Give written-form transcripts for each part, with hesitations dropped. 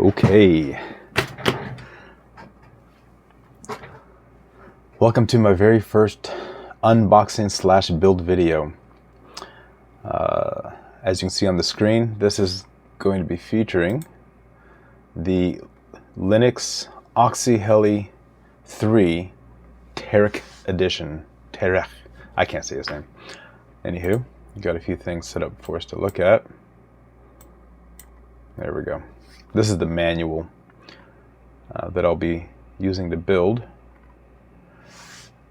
Okay. Welcome to my very first unboxing / build video. As you can see on the screen, this is going to be featuring the Linux OXY Heli 3 Tareq edition. Tareq. I can't say his name. Anywho, got a few things set up for us to look at. There we go. This is the manual that I'll be using to build.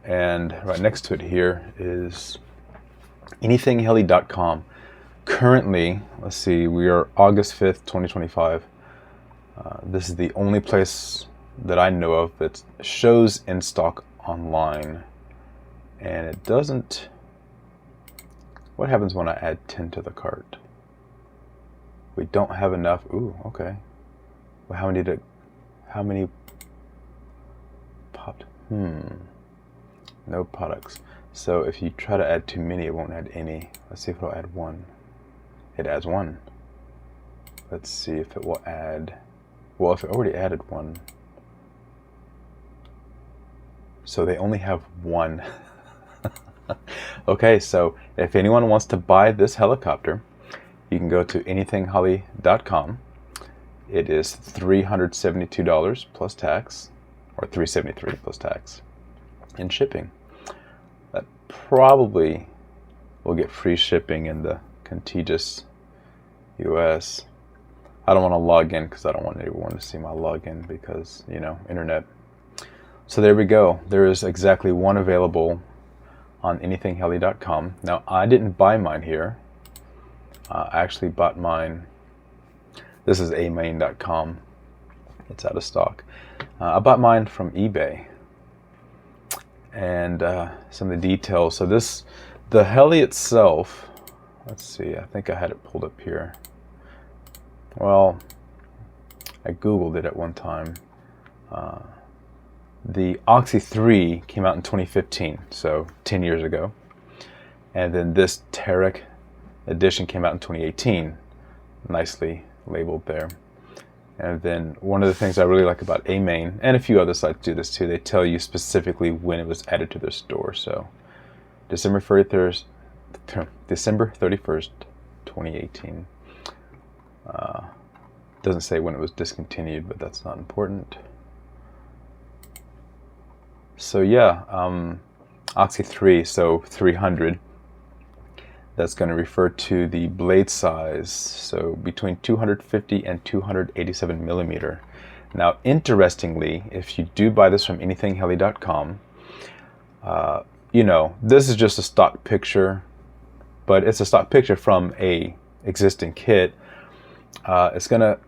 And right next to it here is anythingheli.com. Currently, let's see, we are August 5th, 2025. This is the only place that I know of that shows in stock online. And it doesn't... What happens when I add 10 to the cart? We don't have enough. Ooh, okay. Well, how many popped? No products. So if you try to add too many, it won't add any. Let's see if it'll add one. It adds one. Let's see if it will add, well, if it already added one. So they only have one. Okay, so if anyone wants to buy this helicopter, you can go to anythingheli.com. It is $372 plus tax, or $373 plus tax, and shipping. That probably will get free shipping in the contiguous US. I don't want to log in because I don't want anyone to see my login because, you know, internet. So there we go. There is exactly one available on anythingheli.com. Now, I didn't buy mine here. I actually bought mine. This is amain.com. It's out of stock. I bought mine from eBay. And some of the details. So the heli itself, let's see, I think I had it pulled up here. Well, I Googled it at one time. The OXY 3 came out in 2015, so 10 years ago. And then this Tareq edition came out in 2018, nicely labeled there. And then one of the things I really like about amain, and a few other sites do this too, they tell you specifically when it was added to their store. So December 31st, 2018. Doesn't say when it was discontinued, but that's not important. So yeah, OXY 3, so 300. That's going to refer to the blade size, so between 250 and 287 millimeter. Now, interestingly, if you do buy this from anythingheli.com, you know, this is just a stock picture, but it's a stock picture from a existing kit. It's going to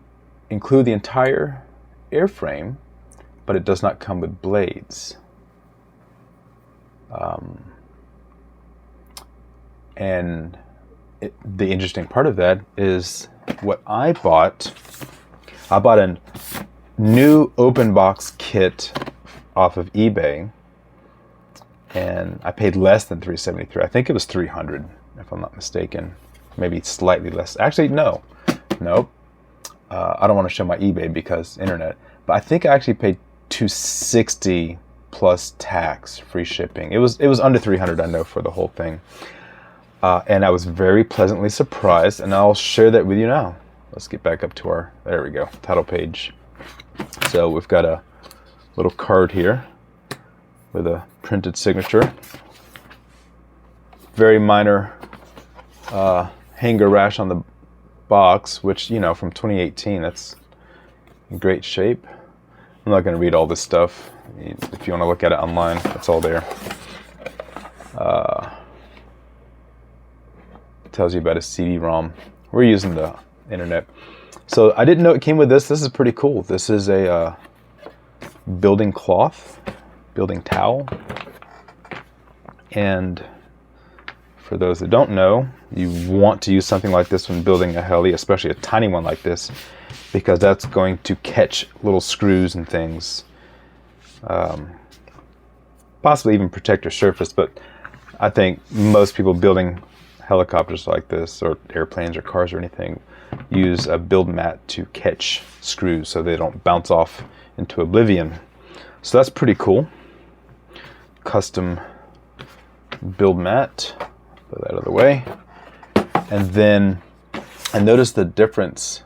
include the entire airframe, but it does not come with blades. And the interesting part of that is what I bought. I bought a new open box kit off of eBay, and I paid less than $373. I think it was $300, if I'm not mistaken. Maybe slightly less. Actually, nope. I don't want to show my eBay because internet. But I think I actually paid $260 plus tax, free shipping. It was under $300, I know, for the whole thing. And I was very pleasantly surprised, and I'll share that with you now. Let's get back up to our, there we go, title page. So we've got a little card here with a printed signature. Very minor hanger rash on the box, which, you know, from 2018, that's in great shape. I'm not going to read all this stuff. If you want to look at it online, it's all there. Tells you about a CD-ROM. We're using the internet. So I didn't know it came with this. This is pretty cool. This is a building cloth, building towel. And for those that don't know, you want to use something like this when building a heli, especially a tiny one like this, because that's going to catch little screws and things. Possibly even protect your surface, but I think most people building helicopters like this, or airplanes or cars or anything, use a build mat to catch screws so they don't bounce off into oblivion. So that's pretty cool. Custom build mat. Put that out of the way. And then I noticed the difference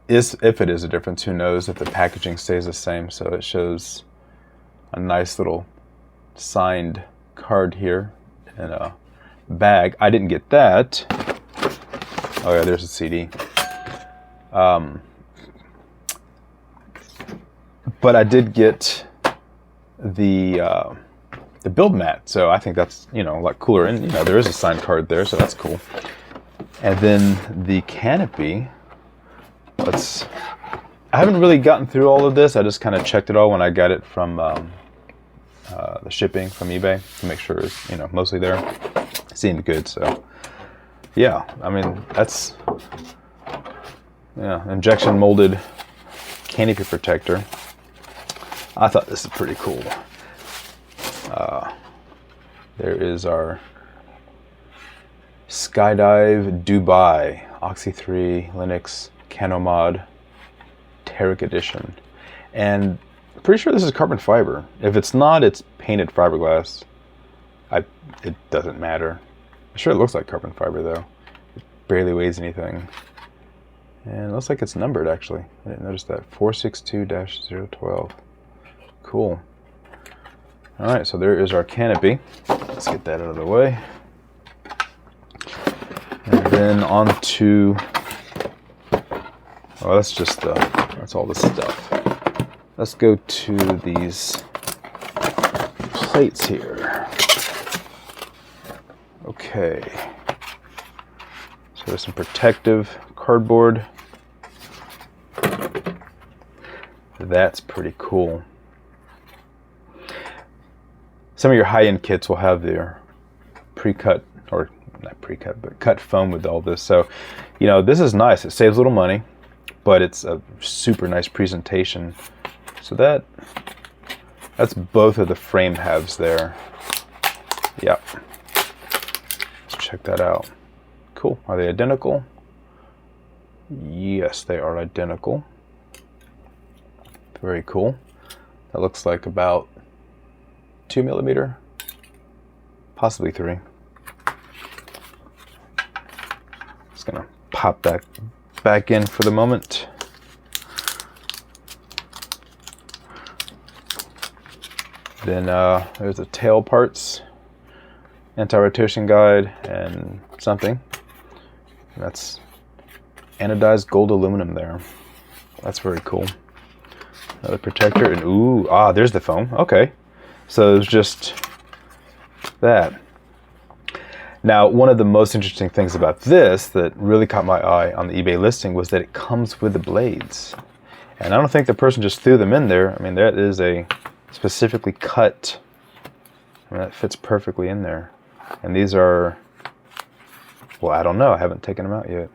is, if it is a difference, who knows, if the packaging stays the same. So it shows a nice little signed card here in a bag. I didn't get that. Oh yeah, there's a CD. But I did get the build mat, so I think that's, you know, a lot cooler. And you know, there is a signed card there, so that's cool. And then the canopy. I haven't really gotten through all of this. I just kind of checked it all when I got it from the shipping from eBay to make sure it's, you know, mostly there. It seemed good, so yeah. I mean, that's, yeah, injection molded canopy protector. I thought this is pretty cool. There is our Skydive Dubai OXY 3 Linux Canomod Tareq edition, and I'm pretty sure this is carbon fiber. If it's not, it's painted fiberglass. It doesn't matter. I'm sure it looks like carbon fiber though. It barely weighs anything, and it looks like it's numbered actually. I didn't notice that. 462-012. Cool. All right, so there is our canopy. Let's get that out of the way. And then on to, oh, that's all the stuff. Let's go to these plates here. Okay. So there's some protective cardboard. That's pretty cool. Some of your high-end kits will have their pre-cut, or not pre-cut, but cut foam with all this. So, you know, this is nice. It saves a little money, but it's a super nice presentation. So that's both of the frame halves there. Yep. Let's check that out. Cool. Are they identical? Yes, they are identical. Very cool. That looks like about 2 millimeter, possibly 3. Just gonna pop that back in for the moment. Then there's the tail parts, anti-rotation guide, and something. That's anodized gold aluminum there. That's very cool. Another protector, and ooh, there's the foam. Okay. So it's just that. Now, one of the most interesting things about this that really caught my eye on the eBay listing was that it comes with the blades. And I don't think the person just threw them in there. I mean, that is a specifically cut. I mean, that fits perfectly in there. And these are, well, I don't know. I haven't taken them out yet.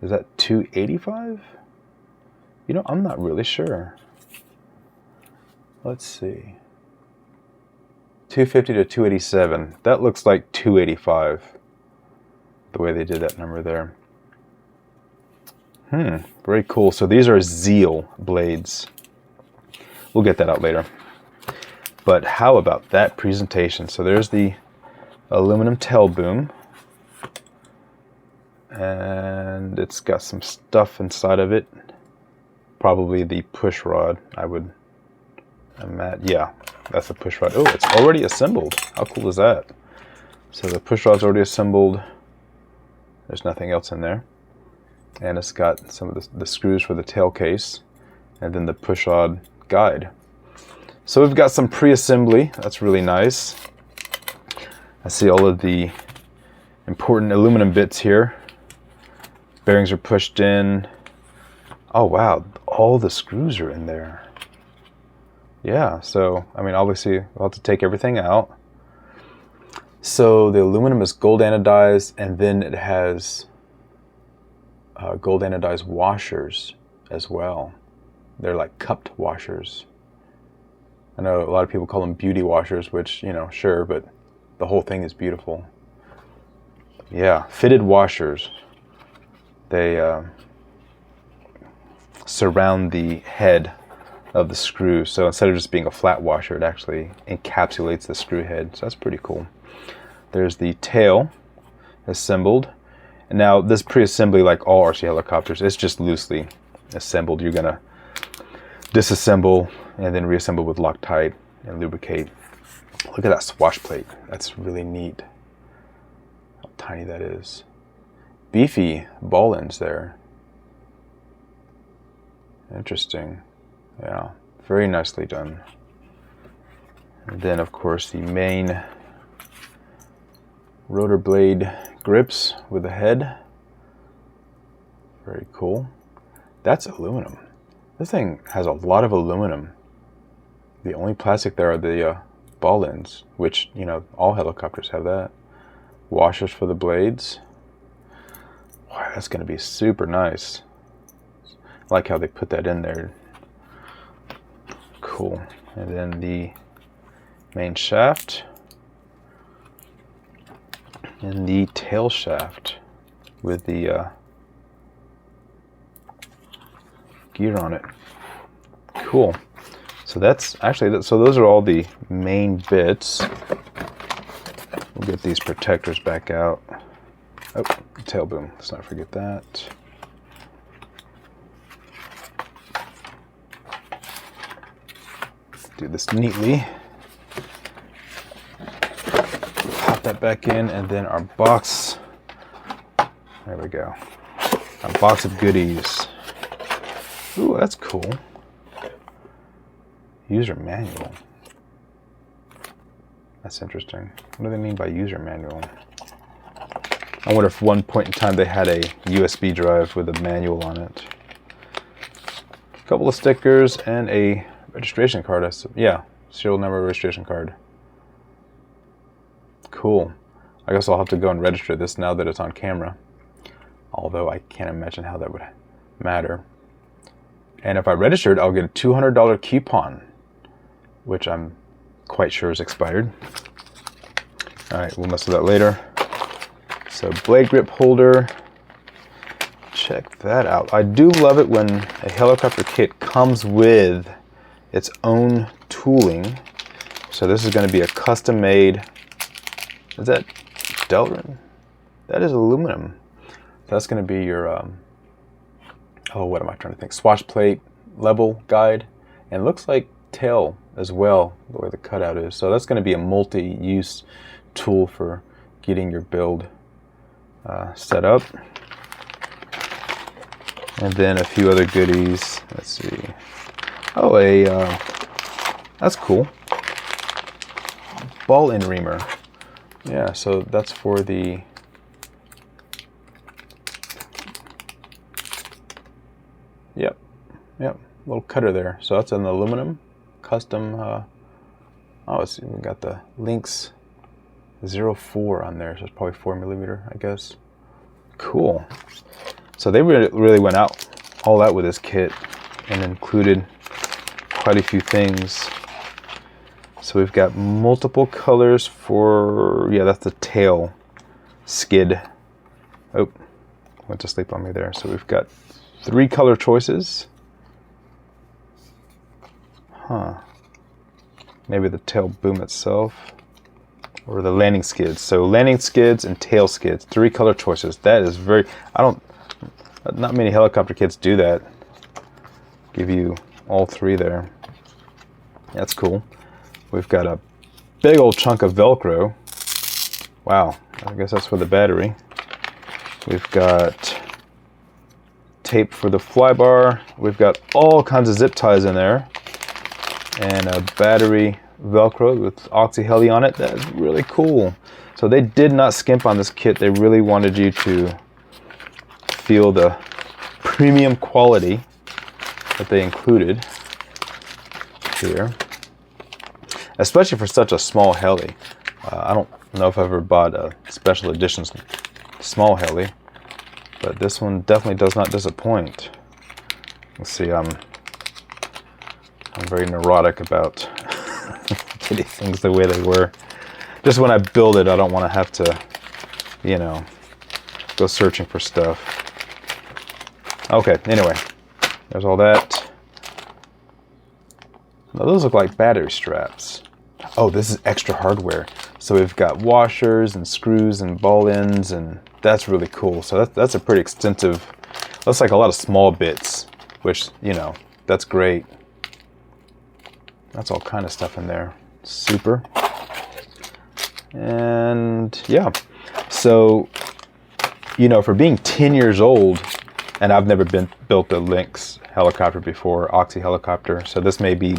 Is that $285? You know, I'm not really sure. Let's see. 250 to 287. That looks like 285. The way they did that number there. Very cool. So these are Zeal blades. We'll get that out later. But how about that presentation? So there's the aluminum tail boom. And it's got some stuff inside of it. Probably the push rod, I would imagine. Yeah, that's the push rod. Oh, it's already assembled. How cool is that? So the push rod's already assembled. There's nothing else in there. And it's got some of the screws for the tail case. And then the push rod guide. So we've got some pre-assembly. That's really nice. I see all of the important aluminum bits here. Bearings are pushed in. Oh wow, all the screws are in there. Yeah, so, I mean, obviously we'll have to take everything out. So the aluminum is gold anodized, and then it has gold anodized washers as well. They're like cupped washers. I know a lot of people call them beauty washers, which, you know, sure, but the whole thing is beautiful. Yeah, fitted washers. They surround the head of the screw. So instead of just being a flat washer, it actually encapsulates the screw head. So that's pretty cool. There's the tail assembled. And now this pre-assembly, like all RC helicopters, it's just loosely assembled. You're gonna disassemble and then reassemble with Loctite and lubricate. Look at that swash plate. That's really neat. How tiny that is. Beefy ball ends there. Interesting. Yeah, very nicely done. And then of course the main rotor blade grips with the head. Very cool. That's aluminum. This thing has a lot of aluminum. The only plastic there are the ball ends, which, you know, all helicopters have that. Washers for the blades. Wow, that's going to be super nice. I like how they put that in there. Cool. And then the main shaft and the tail shaft with the gear on it. Cool. So that's actually, so those are all the main bits. We'll get these protectors back out. Oh, tail boom. Let's not forget that. Do this neatly. Pop that back in, and then our box. There we go. Our box of goodies. Ooh, that's cool. User manual. That's interesting. What do they mean by user manual? I wonder if one point in time they had a USB drive with a manual on it. A couple of stickers and a registration card. Yeah, serial number registration card. Cool. I guess I'll have to go and register this now that it's on camera. Although I can't imagine how that would matter. And if I registered, I'll get a $200 coupon, which I'm quite sure is expired. All right, we'll mess with that later. So blade grip holder, check that out. I do love it when a helicopter kit comes with its own tooling. So this is going to be a custom made, is that Delrin? That is aluminum. That's going to be your, oh, what am I trying to think? Swash plate level guide. And it looks like tail as well, the way the cutout is. So that's going to be a multi-use tool for getting your build set up. And then a few other goodies. Let's see. Oh, that's cool. Ball end reamer. Yeah, so that's for the Yep, little cutter there. So that's an aluminum custom. Oh, let's see, we got the Lynx 04 on there, so it's probably 4mm, I guess. Cool. So they really went all out with this kit and included quite a few things. So we've got multiple colors for, yeah, that's the tail skid. Oh, went to sleep on me there. So we've got 3 color choices. Huh. Maybe the tail boom itself or the landing skids. So landing skids and tail skids, 3 color choices. That is very, not many helicopter kits do that. Give you all 3 there. That's cool. We've got a big old chunk of Velcro. Wow, I guess that's for the battery. We've got tape for the fly bar. We've got all kinds of zip ties in there. And a battery Velcro with OXY heli on it. That's really cool. So they did not skimp on this kit. They really wanted you to feel the premium quality that they included here. Especially for such a small heli. I don't know if I've ever bought a special edition small heli, but this one definitely does not disappoint. Let's see, I'm very neurotic about getting things the way they were. Just when I build it, I don't want to have to, you know, go searching for stuff. Okay, anyway, there's all that. Now those look like battery straps. Oh, this is extra hardware. So we've got washers and screws and ball ends, and that's really cool. So that's a pretty extensive, looks like a lot of small bits, which, you know, that's great. That's all kind of stuff in there. Super. And yeah, so, you know, for being 10 years old, and I've never built a Lynx helicopter before, OXY helicopter, so this may be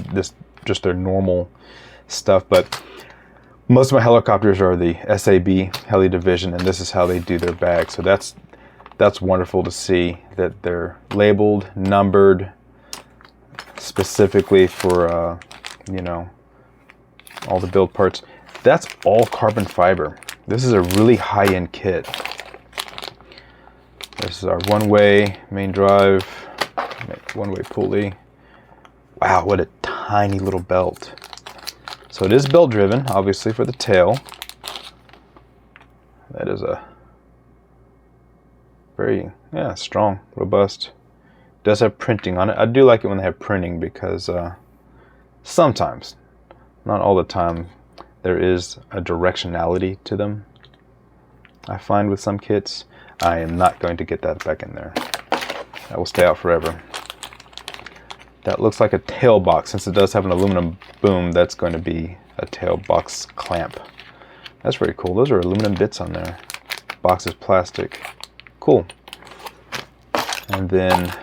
just their normal stuff, but most of my helicopters are the SAB Heli Division, and this is how they do their bags. So that's wonderful to see that they're labeled, numbered, specifically for you know, all the build parts. That's all carbon fiber. This is a really high-end kit. This is our one-way main drive, one-way pulley. Wow, what a tiny little belt. So it is belt driven, obviously, for the tail. That is a very, yeah, strong, robust. It does have printing on it. I do like it when they have printing because sometimes, not all the time, there is a directionality to them. I find with some kits, I am not going to get that back in there. That will stay out forever. That looks like a tail box. Since it does have an aluminum boom, that's going to be a tail box clamp. That's very cool. Those are aluminum bits on there. Box is plastic. Cool. And then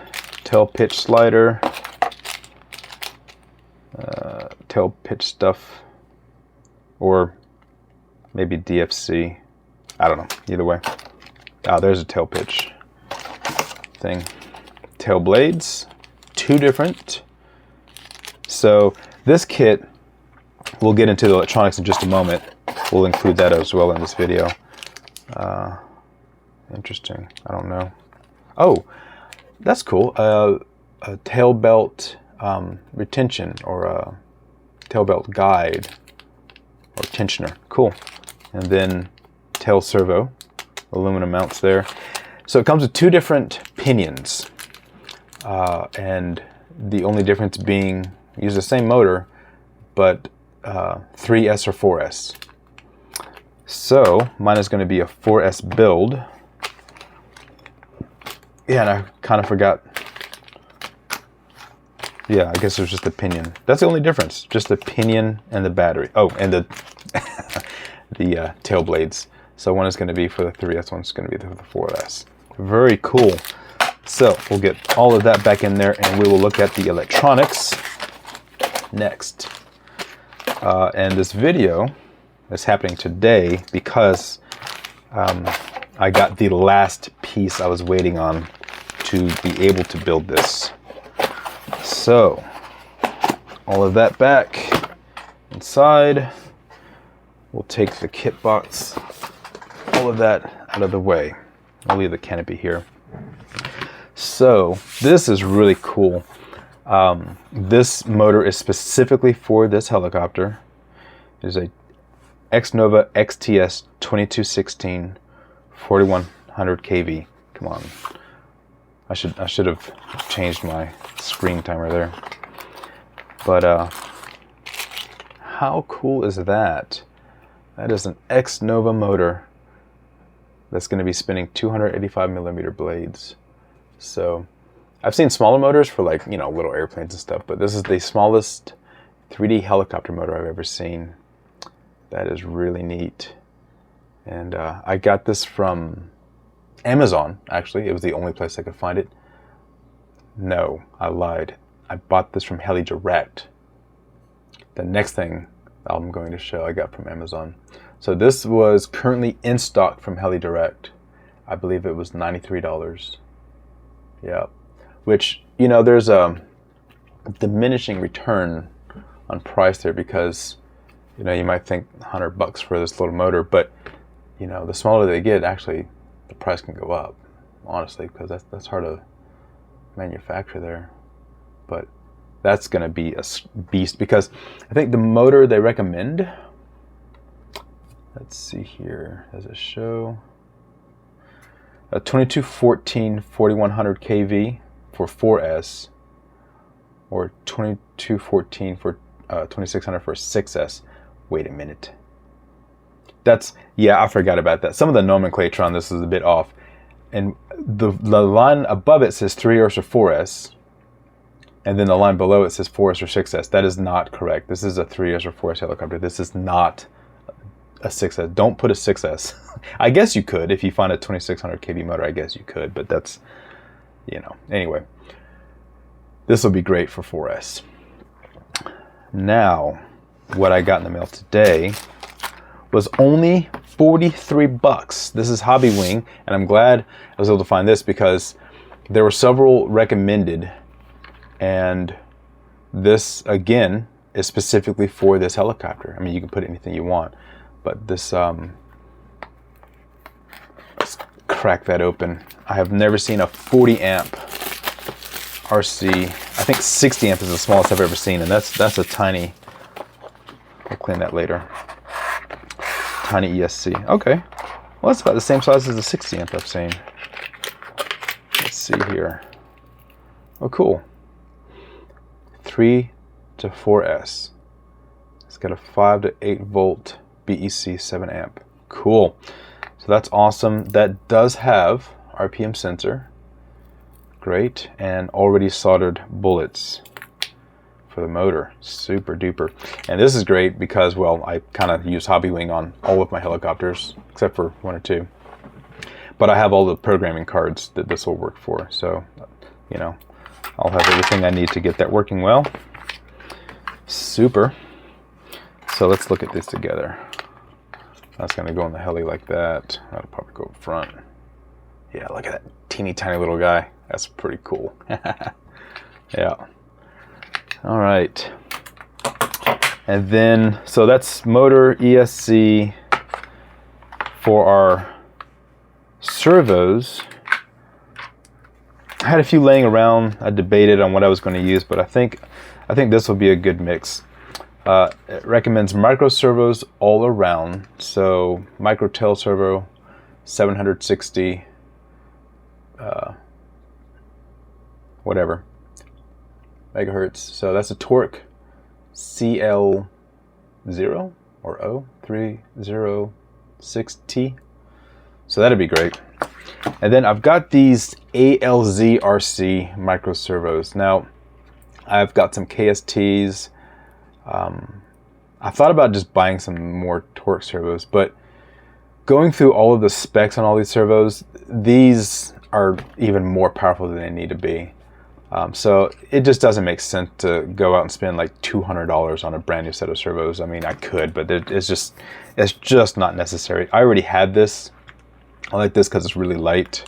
tail pitch slider. Tail pitch stuff. Or maybe DFC. I don't know. Either way. Ah, there's a tail pitch thing. Tail blades. Two different. So this kit, we'll get into the electronics in just a moment. We'll include that as well in this video. Interesting. I don't know. Oh, that's cool. A tail belt retention, or a tail belt guide or tensioner. Cool. And then tail servo, aluminum mounts there. So it comes with two different pinions. And the only difference being, use the same motor, but 3S or 4S. So mine is going to be a 4S build. Yeah, and I kind of forgot. Yeah, I guess it was just the pinion. That's the only difference, just the pinion and the battery. Oh, and the the tail blades. So one is going to be for the 3S, one's going to be for the 4S. Very cool. So we'll get all of that back in there, and we will look at the electronics next. And this video is happening today because I got the last piece I was waiting on to be able to build this. So all of that back inside. We'll take the kit box, all of that out of the way. I'll leave the canopy here. So this is really cool. This motor is specifically for this helicopter. It is a X-Nova XTS 2216 4100 kV. Come on. I should have changed my screen timer there. But how cool is that? That is an X-Nova motor that's going to be spinning 285 millimeter blades. So I've seen smaller motors for, like, you know, little airplanes and stuff, but this is the smallest 3D helicopter motor I've ever seen. That is really neat. And I got this from Amazon, actually. It was the only place I could find it. No, I lied. I bought this from Heli Direct. The next thing I'm going to show I got from Amazon. So this was currently in stock from Heli Direct. I believe it was $93. Yeah, which, you know, there's a diminishing return on price there because, you know, you might think $100 for this little motor, but, you know, the smaller they get, actually the price can go up, honestly, because that's hard to manufacture there. But that's going to be a beast because I think the motor they recommend, let's see here, does it show? a 2214 4100 kV for 4S, or 2214 for 2600 for 6S. Wait a minute. That's, yeah, I forgot about that. Some of the nomenclature on this is a bit off. And the line above it says 3S or 4S. And then the line below it says 4S or 6S. That is not correct. This is a 3S or 4S helicopter. This is not a 6S. Don't put a 6S. I guess you could if you find a 2600 kV motor. I guess you could, but that's, you know. Anyway, this will be great for 4S. Now, what I got in the mail today was only 43 bucks. This is Hobby Wing, and I'm glad I was able to find this because there were several recommended, and this again is specifically for this helicopter. I mean, you can put anything you want, but this, let's crack that open. I have never seen a 40 amp RC. I think 60 amp is the smallest I've ever seen, and that's a tiny, I'll clean that later. Tiny ESC. Okay. Well, that's about the same size as the 60 amp I've seen. Let's see here. Oh, cool. 3 to 4S. It's got a 5 to 8 volt BEC 7 amp. Cool. So that's awesome. That does have RPM sensor. Great. And already soldered bullets for the motor. Super duper. And this is great because, well, I kind of use Hobby Wing on all of my helicopters except for 1 or 2, but I have all the programming cards that this will work for, so you know, I'll have everything I need to get that working well. Super. So let's look at this together. That's going to go in the heli like that. That'll probably go up front. Yeah, look at that teeny tiny little guy. That's pretty cool. Yeah. All right, and then, so that's motor, ESC. For our servos, I had a few laying around. I debated on what I was going to use, but I think this will be a good mix. It recommends micro servos all around, so micro tail servo, 760, whatever. megahertz. So that's a Tareq CL0 or 0306T. So that'd be great. And then I've got these ALZRC micro servos. Now I've got some KSTs. I thought about just buying some more Tareq servos, but going through all of the specs on all these servos, these are even more powerful than they need to be. So it just doesn't make sense to go out and spend like $200 on a brand new set of servos. I mean, I could, but it's just not necessary. I already had this. I like this because it's really light,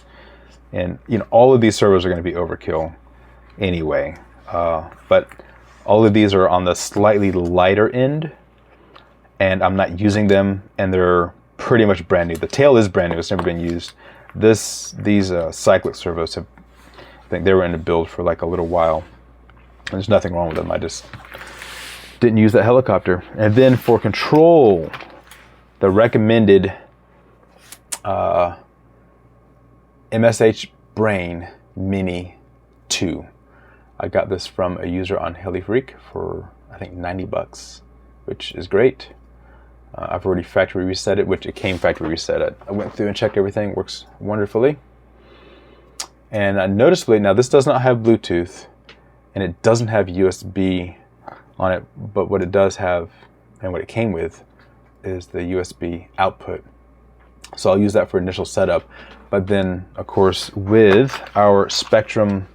and you know, all of these servos are going to be overkill anyway. But all of these are on the slightly lighter end, and I'm not using them, and they're pretty much brand new. The tail is brand new; it's never been used. These cyclic servos have, I think they were in a build for like a little while. There's nothing wrong with them. I just didn't use that helicopter. And then for control, the recommended MSH Brain Mini 2. I got this from a user on HeliFreak for I think 90 bucks, which is great. I've already factory reset it, which it came factory reset. I went through and checked everything, works wonderfully. And noticeably, now this does not have Bluetooth, and it doesn't have USB on it, but what it does have, and what it came with, is the USB output. So I'll use that for initial setup. But then, of course, with our Spectrum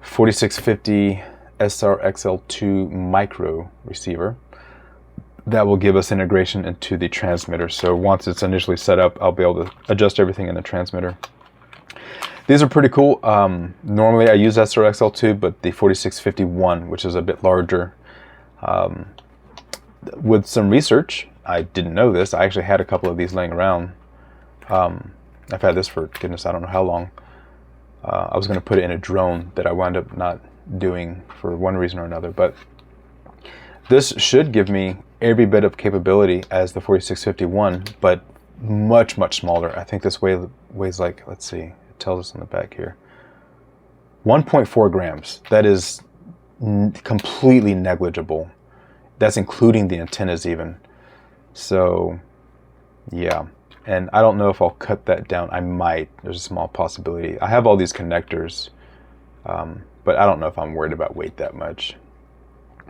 4650 SRXL2 micro receiver, that will give us integration into the transmitter. So once it's initially set up, I'll be able to adjust everything in the transmitter. These are pretty cool. Normally I use SRXL2, but the 4651, which is a bit larger. With some research, I didn't know this. I actually had a couple of these laying around. I've had this for, goodness, I don't know how long. I was going to put it in a drone that I wound up not doing for one reason or another, but this should give me every bit of capability as the 4651, but much, much smaller. I think this weighs weighs like, let's see, it tells us on the back here, 1.4 grams. That is completely negligible. That's including the antennas even. So yeah, and I don't know if I'll cut that down. I might. There's a small possibility. I have all these connectors, but I don't know if I'm worried about weight that much.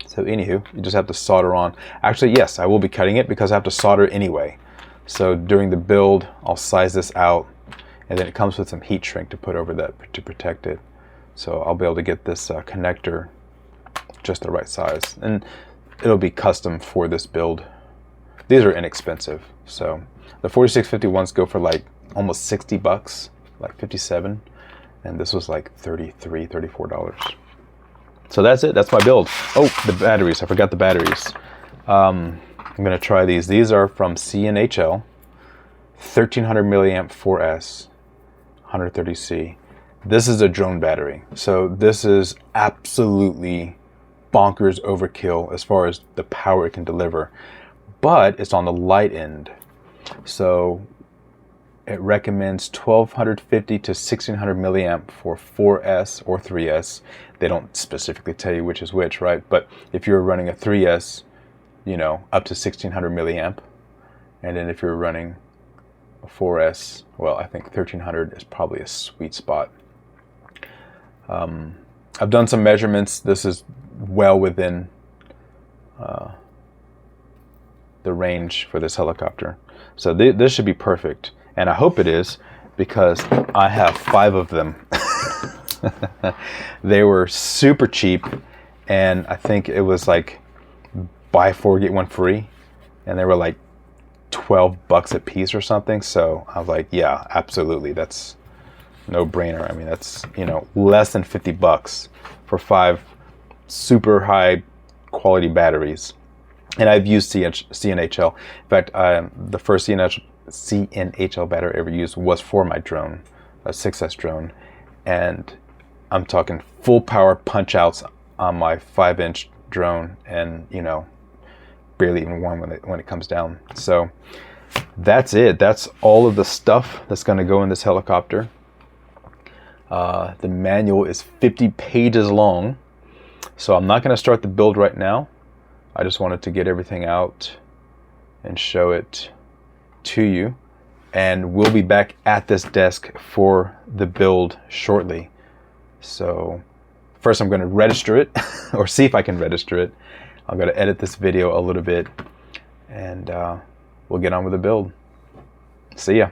So anywho, you just have to solder on. Actually, yes, I will be cutting it because I have to solder anyway. So during the build, I'll size this out, and then it comes with some heat shrink to put over that to protect it. So I'll be able to get this connector just the right size, and it'll be custom for this build. These are inexpensive. So the 4651s go for like almost 60 bucks, like 57, and this was like $33, $34. So that's it. That's my build. Oh, the batteries. I forgot the batteries. I'm gonna try these. These are from CNHL, 1300 milliamp 4S, 130C. This is a drone battery. So this is absolutely bonkers overkill as far as the power it can deliver, but it's on the light end. So it recommends 1250 to 1600 milliamp for 4S or 3S. They don't specifically tell you which is which, right? But if you're running a 3S, you know, up to 1600 milliamp. And then if you're running a 4S, well, I think 1300 is probably a sweet spot. I've done some measurements. This is well within the range for this helicopter. So this should be perfect. And I hope it is, because I have 5 of them. They were super cheap, and I think it was like buy 4 get 1 free, and they were like 12 bucks a piece or something. So I was like, yeah, absolutely, that's no brainer. I mean, that's, you know, less than 50 bucks for 5 super high quality batteries. And I've used CNHL. In fact, the first CNHL battery I ever used was for my drone, a 6S drone, and I'm talking full power punch outs on my 5-inch drone, and you know, barely even warm when it comes down. So that's it. That's all of the stuff that's going to go in this helicopter. The manual is 50 pages long, so I'm not going to start the build right now. I just wanted to get everything out and show it to you, and we'll be back at this desk for the build shortly. So first I'm going to register it or see if I can register it. I'm going to edit this video a little bit, and we'll get on with the build. See ya.